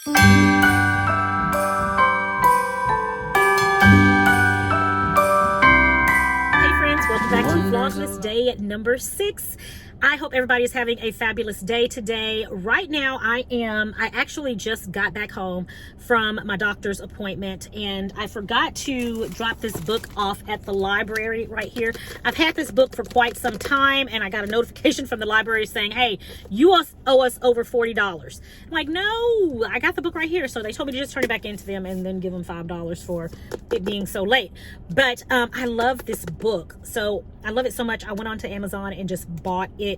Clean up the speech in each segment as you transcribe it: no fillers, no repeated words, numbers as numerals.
Friends, welcome back to Vlogmas day number 6. I hope everybody is having a fabulous day today. Right now I actually just got back home from my doctor's appointment, and I forgot to drop this book off at the library right here. I've had this book for quite some time, and I got a notification from the library saying, hey, you owe us over $40. I'm like, no, I got the book right here. So they told me to just turn it back into them and then give them $5 for it being so late. But I love this book. So I love it so much. I went onto Amazon and just bought it.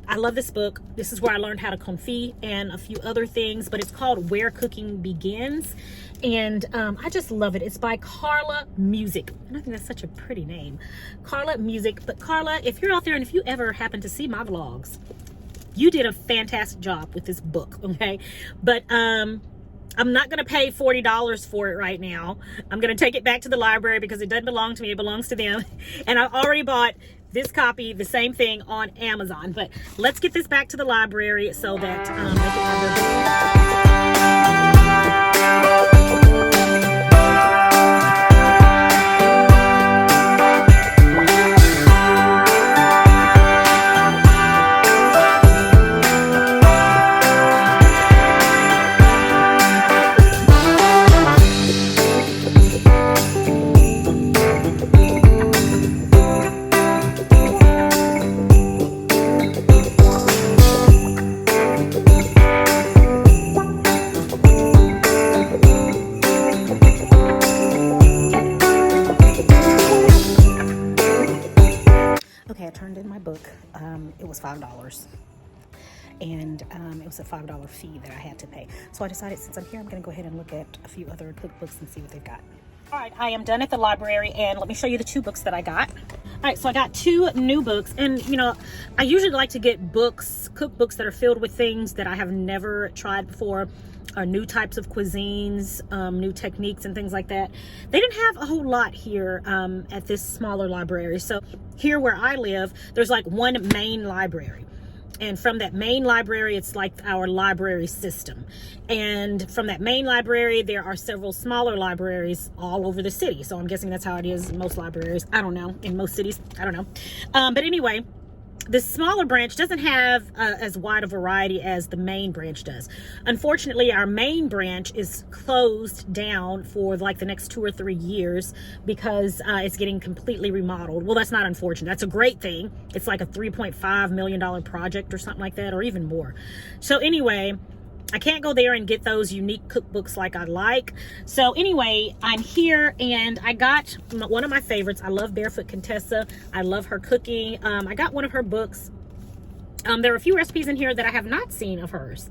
I love this book. This is where I learned how to confit and a few other things, but it's called Where Cooking Begins. And I just love it. It's by Carla Music. And I think that's such a pretty name, Carla Music. But Carla, if you're out there and if you ever happen to see my vlogs, you did a fantastic job with this book, okay? But I'm not going to pay $40 for it right now. I'm going to take it back to the library because it doesn't belong to me. It belongs to them. And I already bought this copy, the same thing, on Amazon. But let's get this back to the library so that they can have their it was $5, and it was a $5 fee that I had to pay. So I decided, since I'm here, I'm going to go ahead and look at a few other cookbooks and see what they've got. All right, I am done at the library, and let me show you the 2 books that I got. All right, so I got 2 new books, and you know, I usually like to get books, cookbooks that are filled with things that I have never tried before, or new types of cuisines, new techniques and things like that. They didn't have a whole lot here at this smaller library. So here where I live, there's like one main library. And from that main library, it's like our library system. And from that main library, there are several smaller libraries all over the city. So I'm guessing that's how it is in most libraries. I don't know, in most cities, I don't know. But anyway, the smaller branch doesn't have as wide a variety as the main branch does. Unfortunately, our main branch is closed down for like the next 2 or 3 years because it's getting completely remodeled. Well, that's not unfortunate. That's a great thing. It's like a $3.5 million project or something like that, or even more. So anyway, I can't go there and get those unique cookbooks like I like. So anyway, I'm here and I got one of my favorites. I love Barefoot Contessa. I love her cooking. I got one of her books. There are a few recipes in here that I have not seen of hers.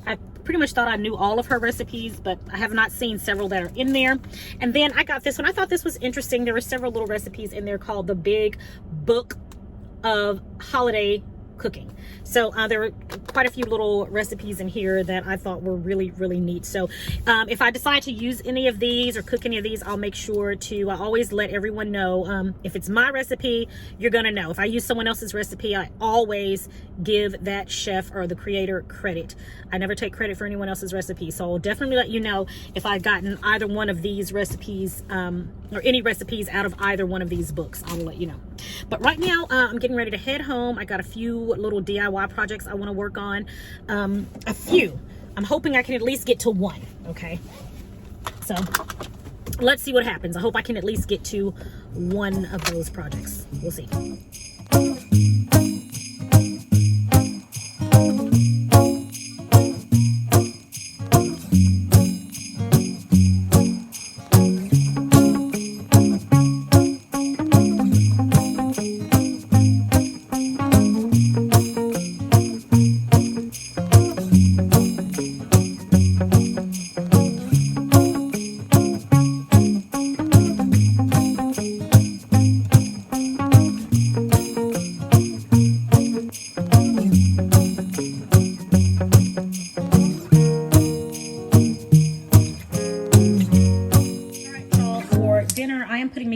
I pretty much thought I knew all of her recipes, but I have not seen several that are in there. And then I got this one. I thought this was interesting. There were several little recipes in there called The Big Book of Holiday Cooking. So there were quite a few little recipes in here that I thought were really, really neat. So if I decide to use any of these or cook any of these, I'll make sure to always let everyone know. If it's my recipe, you're gonna know. If I use someone else's recipe, I always give that chef or the creator credit. I never take credit for anyone else's recipe. So I'll definitely let you know if I've gotten either one of these recipes or any recipes out of either one of these books. I will let you know. But right now, I'm getting ready to head home. I got a few little DIY projects I want to work on. A few. I'm hoping I can at least get to one, okay? So let's see what happens. I hope I can at least get to one of those projects. We'll see.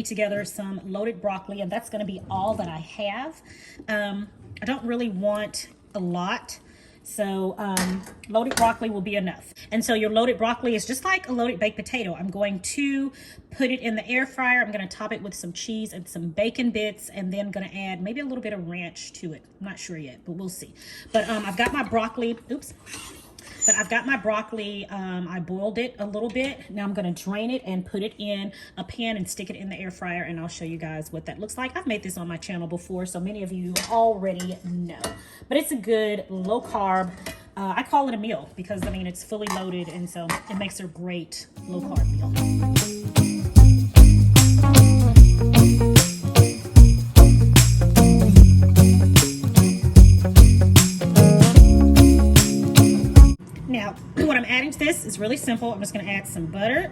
Together some loaded broccoli, and that's going to be all that I have. I don't really want a lot, So loaded broccoli will be enough. And so your loaded broccoli is just like a loaded baked potato. I'm going to put it in the air fryer. I'm going to top it with some cheese and some bacon bits, and then I'm going to add maybe a little bit of ranch to it. I'm not sure yet, but we'll see. But I've got my broccoli. Oops. But I've got my broccoli, I boiled it a little bit. Now I'm gonna drain it and put it in a pan and stick it in the air fryer, and I'll show you guys what that looks like. I've made this on my channel before, so many of you already know. But it's a good low carb, I call it a meal because I mean it's fully loaded, and so it makes a great low carb meal. Now, what I'm adding to this is really simple. I'm just going to add some butter.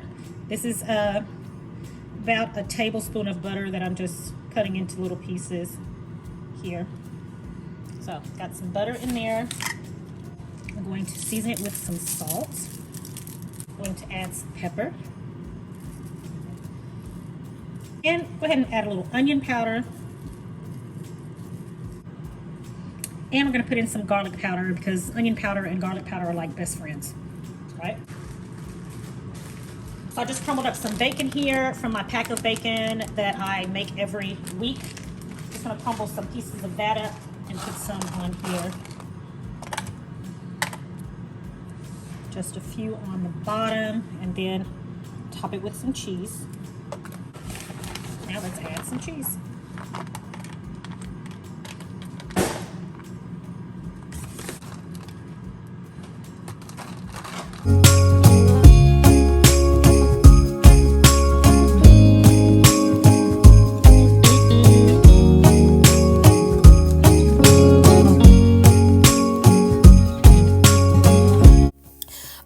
This is about a tablespoon of butter that I'm just cutting into little pieces here. So, got some butter in there. I'm going to season it with some salt. I'm going to add some pepper. And go ahead and add a little onion powder. And we're going to put in some garlic powder because onion powder and garlic powder are like best friends, right? So I just crumbled up some bacon here from my pack of bacon that I make every week. Just going to crumble some pieces of that up and put some on here. Just a few on the bottom, and then top it with some cheese. Now let's add some cheese.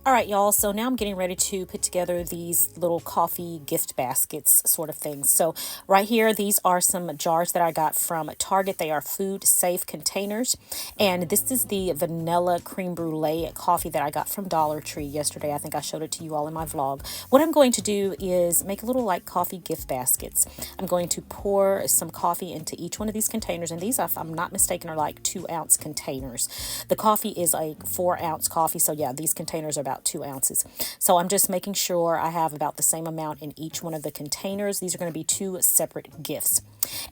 All right, y'all, so now I'm getting ready to put together these little coffee gift baskets sort of things. So right here, these are some jars that I got from Target. They are food safe containers. And this is the vanilla creme brulee coffee that I got from Dollar Tree yesterday. I think I showed it to you all in my vlog. What I'm going to do is make a little like coffee gift baskets. I'm going to pour some coffee into each one of these containers. And these, if I'm not mistaken, are like 2-ounce containers. The coffee is a 4-ounce coffee. So yeah, these containers are about 2 ounces. So I'm just making sure I have about the same amount in each one of the containers. These are going to be 2 separate gifts.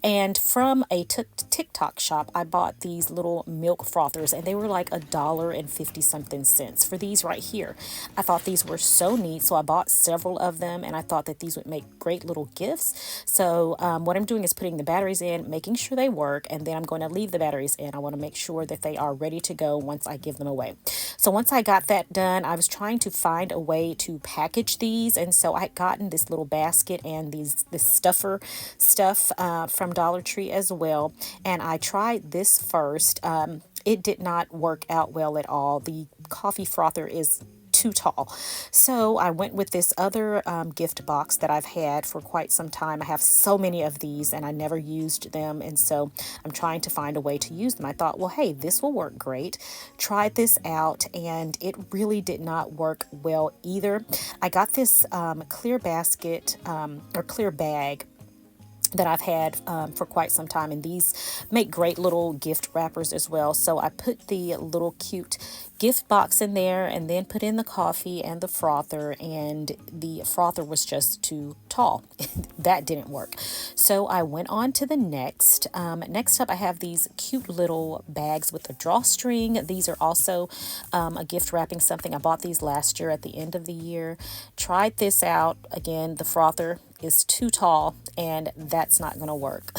And from a TikTok shop, I bought these little milk frothers, and they were like $1.50 for these right here. I thought these were so neat, so I bought several of them, and I thought that these would make great little gifts. So what I'm doing is putting the batteries in, making sure they work, and then I'm going to leave the batteries in. I want to make sure that they are ready to go once I give them away. So once I got that done, I was trying to find a way to package these, and so I had gotten this little basket and this stuffer stuff from Dollar Tree as well, and I tried this first. It did not work out well at all. The coffee frother is too tall. So I went with this other gift box that I've had for quite some time. I have so many of these and I never used them, and so I'm trying to find a way to use them. I thought, well, hey, this will work great. Tried this out and it really did not work well either. I got this clear basket or clear bag that I've had for quite some time, and these make great little gift wrappers as well. So I put the little cute gift box in there and then put in the coffee and the frother, and the frother was just too tall. That didn't work. So I went on to the next. Next up, I have these cute little bags with a drawstring. These are also a gift wrapping something. I bought these last year at the end of the year. Tried this out. Again, the frother is too tall and that's not going to work.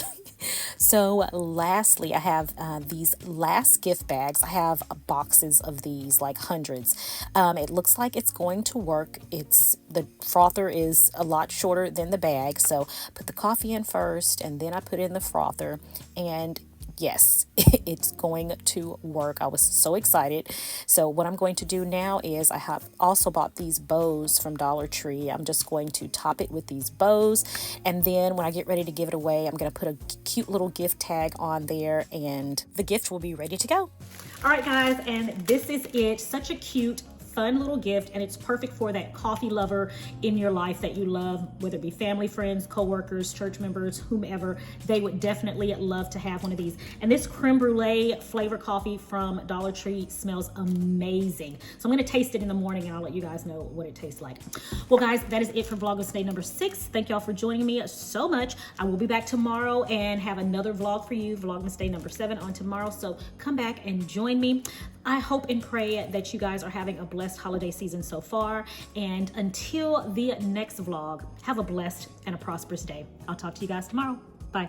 So lastly, I have these last gift bags. I have boxes of these, like hundreds. It looks like it's going to work. The frother is a lot shorter than the bag. So put the coffee in first and then I put in the frother, and yes, it's going to work. I was so excited. So what I'm going to do now is I have also bought these bows from Dollar Tree. I'm just going to top it with these bows. And then when I get ready to give it away, I'm going to put a cute little gift tag on there and the gift will be ready to go. All right, guys, and this is it. Such a cute, fun little gift, and it's perfect for that coffee lover in your life that you love, whether it be family, friends, co-workers, church members, whomever. They would definitely love to have one of these. And this creme brulee flavor coffee from Dollar Tree smells amazing. So I'm gonna taste it in the morning and I'll let you guys know what it tastes like. Well guys, that is it for Vlogmas Day number 6. Thank y'all for joining me so much. I will be back tomorrow and have another vlog for you, Vlogmas Day number 7 on tomorrow. So come back and join me. I hope and pray that you guys are having a blessed holiday season so far. And until the next vlog, have a blessed and a prosperous day. I'll talk to you guys tomorrow. Bye.